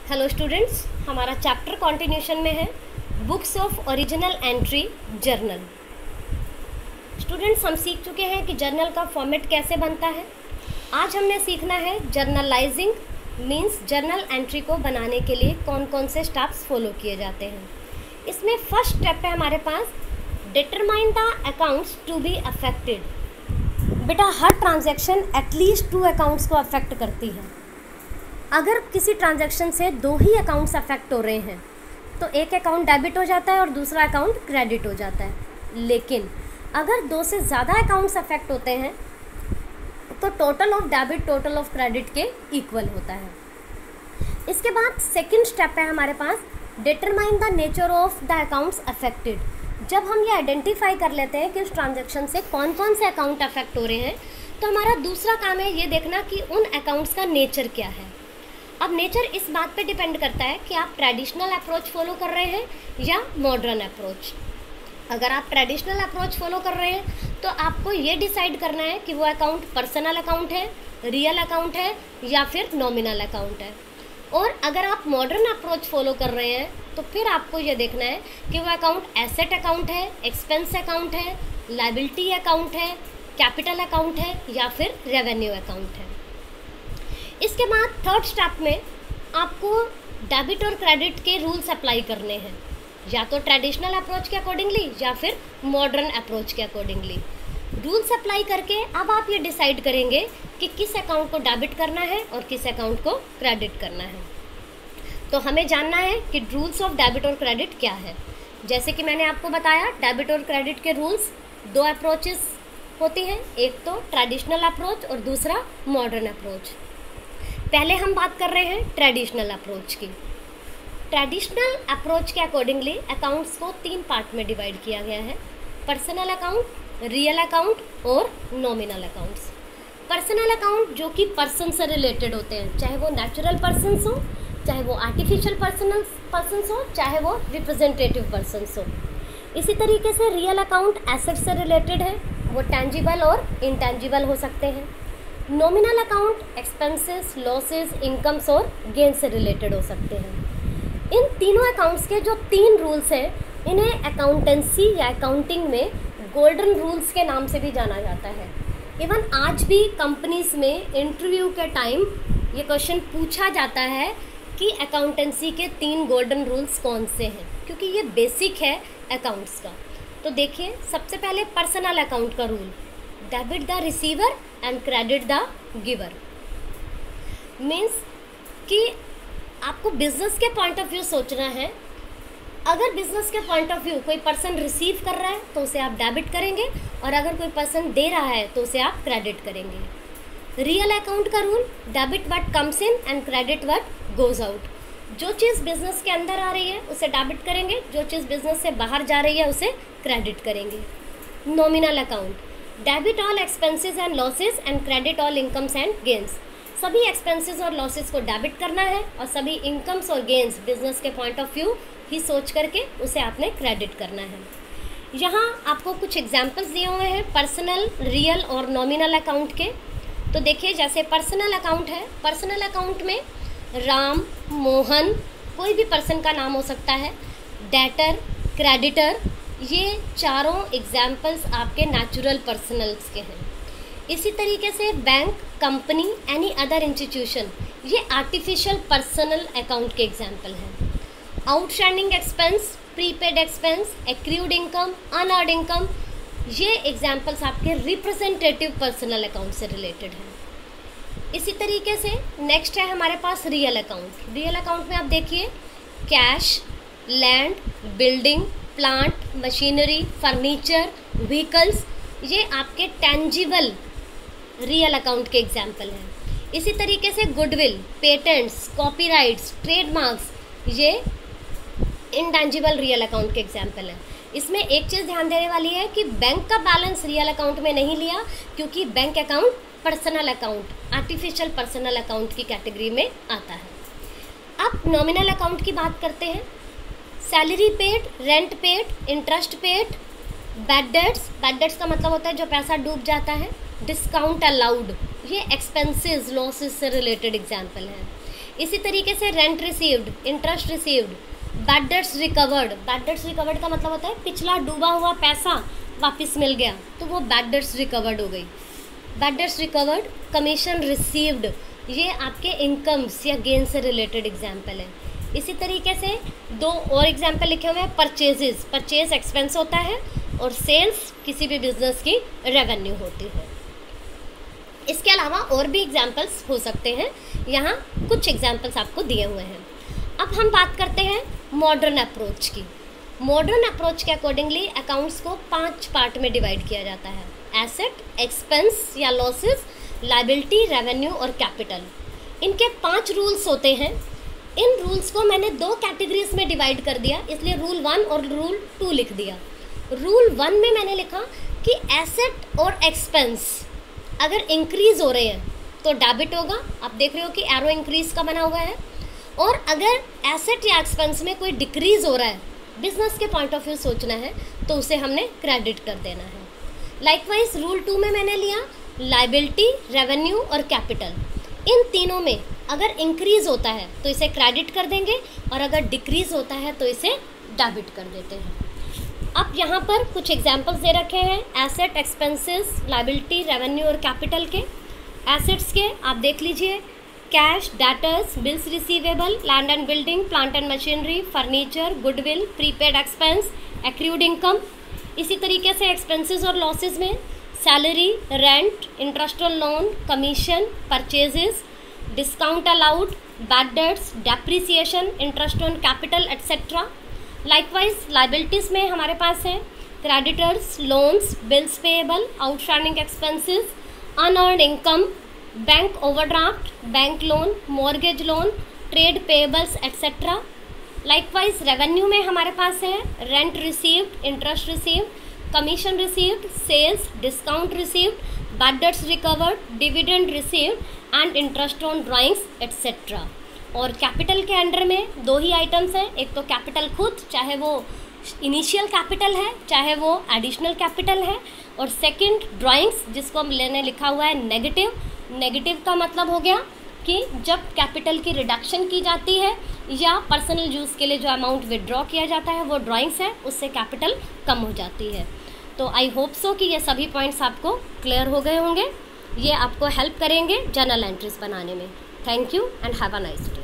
Hello students, हमारा chapter continuation में है books of original entry journal. Students, हम सीख चुके हैं कि जर्नल का फॉर्मेट कैसे बनता है। आज हमने सीखना है जर्नलाइजिंग मींस जर्नल एंट्री को बनाने के लिए कौन कौन से स्टेप्स फॉलो किए जाते हैं। इसमें फर्स्ट स्टेप है हमारे पास determine the accounts to be affected. बेटा, हर ट्रांजैक्शन एटलीस्ट 2 अकाउंट्स को अफेक्ट करती है। अगर किसी ट्रांजैक्शन से 2 ही अकाउंट्स अफेक्ट हो रहे हैं तो एक अकाउंट डेबिट हो जाता है और दूसरा अकाउंट क्रेडिट हो जाता है। लेकिन अगर 2 से ज़्यादा अकाउंट्स अफेक्ट होते हैं तो total of debit total of credit के इक्वल होता है। इसके बाद सेकंड स्टेप है हमारे पास determine the nature of the accounts affected. जब हम ये आइडेंटिफाई कर लेते हैं कि उस ट्रांजैक्शन से कौन कौन से अकाउंट अफेक्ट हो रहे हैं तो हमारा दूसरा काम है ये देखना कि उन अकाउंट्स का नेचर क्या है। अब नेचर इस बात पे डिपेंड करता है कि आप ट्रेडिशनल अप्रोच फॉलो कर रहे हैं या मॉडर्न अप्रोच। अगर आप ट्रेडिशनल अप्रोच फॉलो कर रहे हैं तो आपको ये डिसाइड करना है कि वो अकाउंट पर्सनल अकाउंट है, रियल अकाउंट है या फिर नॉमिनल अकाउंट है। और अगर आप मॉडर्न अप्रोच फॉलो कर रहे हैं तो फिर आपको ये देखना है कि वो अकाउंट एसेट अकाउंट है, एक्सपेंस अकाउंट है, लायबिलिटी अकाउंट है, कैपिटल अकाउंट है या फिर रेवेन्यू अकाउंट है। इसके बाद थर्ड स्टेप में आपको डेबिट और क्रेडिट के रूल्स अप्लाई करने हैं, या तो ट्रेडिशनल अप्रोच के अकॉर्डिंगली या फिर मॉडर्न अप्रोच के अकॉर्डिंगली। रूल्स अप्लाई करके अब आप ये डिसाइड करेंगे कि किस अकाउंट को डेबिट करना है और किस अकाउंट को क्रेडिट करना है। तो हमें जानना है कि रूल्स ऑफ डेबिट और क्रेडिट क्या है। जैसे कि मैंने आपको बताया, डेबिट और क्रेडिट के रूल्स 2 अप्रोचेस होती हैं, एक तो ट्रेडिशनल अप्रोच और दूसरा मॉडर्न अप्रोच। पहले हम बात कर रहे हैं ट्रेडिशनल अप्रोच की। ट्रेडिशनल अप्रोच के अकॉर्डिंगली अकाउंट्स को 3 पार्ट में डिवाइड किया गया है, पर्सनल अकाउंट, रियल अकाउंट और नॉमिनल अकाउंट्स। पर्सनल अकाउंट जो कि पर्सन से रिलेटेड होते हैं, चाहे वो नेचुरल पर्सन्स हो, चाहे वो आर्टिफिशियल पर्सन्स हो, चाहे वो रिप्रेजेंटेटिव पर्सन्स हो। इसी तरीके से रियल अकाउंट एसेट से रिलेटेड है, वो टेंजिबल और इनटेंजिबल हो सकते हैं। Nominal account expenses, losses, incomes और गेन से रिलेटेड हो सकते हैं। इन तीनों अकाउंट्स के जो 3 रूल्स हैं, इन्हें अकाउंटेंसी या अकाउंटिंग में गोल्डन रूल्स के नाम से भी जाना जाता है। इवन आज भी कंपनीज में इंटरव्यू के टाइम ये क्वेश्चन पूछा जाता है कि अकाउंटेंसी के 3 गोल्डन रूल्स कौन से हैं, क्योंकि ये बेसिक है अकाउंट्स का। तो देखिए, सबसे पहले पर्सनल अकाउंट का rule, debit the receiver and credit the giver. Means कि आपको बिजनेस के पॉइंट ऑफ व्यू सोचना है। अगर बिजनेस के पॉइंट ऑफ व्यू कोई पर्सन रिसीव कर रहा है तो उसे आप डेबिट करेंगे, और अगर कोई पर्सन दे रहा है तो उसे आप क्रेडिट करेंगे। रियल अकाउंट का rule, debit what comes in and credit what goes out. जो चीज़ बिजनेस के अंदर आ रही है उसे डेबिट करेंगे, जो चीज़ बिजनेस से बाहर जा रही है उसे क्रेडिट करेंगे। Nominal account, debit all expenses and losses and credit all incomes and gains. सभी एक्सपेंसेस और लॉसेस को डेबिट करना है और सभी इनकम्स और गेन्स बिजनेस के पॉइंट ऑफ व्यू ही सोच करके उसे आपने क्रेडिट करना है। यहाँ आपको कुछ एग्जाम्पल्स दिए हुए हैं पर्सनल, रियल और नॉमिनल अकाउंट के। तो देखिए, जैसे पर्सनल अकाउंट है, पर्सनल अकाउंट में राम, मोहन, कोई भी पर्सन का नाम हो सकता है, डेटर, क्रेडिटर, ये चारों एग्जाम्पल्स आपके नेचुरल पर्सनल्स के हैं। इसी तरीके से bank, company, any other institution, ये आर्टिफिशियल पर्सनल अकाउंट के एग्जाम्पल हैं। Outstanding expense, prepaid expense, accrued income, unearned income, ये एग्जाम्पल्स आपके रिप्रेजेंटेटिव पर्सनल अकाउंट से रिलेटेड हैं। इसी तरीके से नेक्स्ट है हमारे पास रियल अकाउंट। रियल अकाउंट में आप देखिए, cash, land, building, plant, machinery, furniture, vehicles, ये आपके टेंजिबल रियल अकाउंट के एग्जाम्पल हैं। इसी तरीके से गुडविल, पेटेंट्स, कॉपीराइट्स, ट्रेडमार्क्स, ये इंटेंजिबल रियल अकाउंट के एग्जाम्पल हैं। इसमें एक चीज़ ध्यान देने वाली है कि बैंक का बैलेंस रियल अकाउंट में नहीं लिया, क्योंकि bank account personal account, artificial personal account की कैटेगरी में आता है। अब नॉमिनल अकाउंट की बात करते हैं। Salary paid, rent paid, interest paid, bad debts का मतलब होता है जो पैसा डूब जाता है, डिस्काउंट अलाउड, ये एक्सपेंसेस, लॉसेस से रिलेटेड एग्जाम्पल हैं। इसी तरीके से rent received, interest received, bad debts recovered. Bad debts recovered का मतलब होता है पिछला डूबा हुआ पैसा वापस मिल गया, तो वो बैड डेट्स रिकवर्ड हो गई। Bad debts recovered, commission received, ये आपके इनकम्स या गेन से रिलेटेड एग्जाम्पल है। इसी तरीके से दो और एग्जाम्पल लिखे हुए हैं। परचेजेस, परचेज एक्सपेंस होता है और सेल्स किसी भी बिजनेस की रेवेन्यू होती है। इसके अलावा और भी एग्जाम्पल्स हो सकते हैं, यहाँ कुछ एग्जाम्पल्स आपको दिए हुए हैं। अब हम बात करते हैं मॉडर्न अप्रोच की। मॉडर्न अप्रोच के अकॉर्डिंगली अकाउंट्स को 5 पार्ट में डिवाइड किया जाता है। एसेट, एक्सपेंस या लॉसेस, लायबिलिटी, रेवेन्यू और कैपिटल। इनके 5 रूल्स होते हैं। इन रूल्स को मैंने 2 कैटेगरीज में डिवाइड कर दिया, इसलिए रूल 1 और रूल 2 लिख दिया। रूल 1 में मैंने लिखा कि एसेट और एक्सपेंस अगर इंक्रीज हो रहे हैं तो डेबिट होगा। आप देख रहे हो कि एरो इंक्रीज का बना हुआ है। और अगर एसेट या एक्सपेंस में कोई डिक्रीज हो रहा है, बिजनेस के पॉइंट ऑफ व्यू सोचना है, तो उसे हमने क्रेडिट कर देना है। लाइकवाइज रूल 2 में मैंने लिया लायबिलिटी, रेवेन्यू और कैपिटल। इन तीनों में अगर इंक्रीज होता है तो इसे क्रेडिट कर देंगे और अगर डिक्रीज होता है तो इसे डेबिट कर देते हैं। अब यहाँ पर कुछ एग्जाम्पल्स दे रखे हैं एसेट, एक्सपेंसेस, लायबिलिटी, रेवेन्यू और कैपिटल के। एसेट्स के आप देख लीजिए, cash, debtors, bills receivable, land and building, plant and machinery, furniture, goodwill, prepaid expense, accrued income. इसी तरीके से एक्सपेंसेस और लॉसेज में salary, rent, interest on loan, commission, purchases, discount allowed, bad debts, depreciation, interest on capital etcetera. Likewise liabilities में हमारे पास है creditors, loans, bills payable, outstanding expenses, unearned income, bank overdraft, bank loan, mortgage loan, trade payables et cetera. Likewise revenue में हमारे पास है rent received, interest received, commission received, sales, discount received, bad debts recovered, dividend received and interest on drawings et cetera. और capital के under में 2 ही items हैं, एक तो कैपिटल खुद, चाहे वो इनिशियल कैपिटल है चाहे वो एडिशनल कैपिटल है, और सेकंड ड्राइंग्स, जिसको मैंने लिखा हुआ है नेगेटिव। नेगेटिव का मतलब हो गया कि जब कैपिटल की रिडक्शन की जाती है या पर्सनल यूज़ के लिए जो अमाउंट विड्रॉ किया जाता है वो ड्राइंग्स है, उससे कैपिटल कम हो जाती है। तो आई होप सो कि ये सभी पॉइंट्स आपको क्लियर हो गए होंगे। ये आपको हेल्प करेंगे जर्नल एंट्रीज बनाने में। Thank you and have a nice day.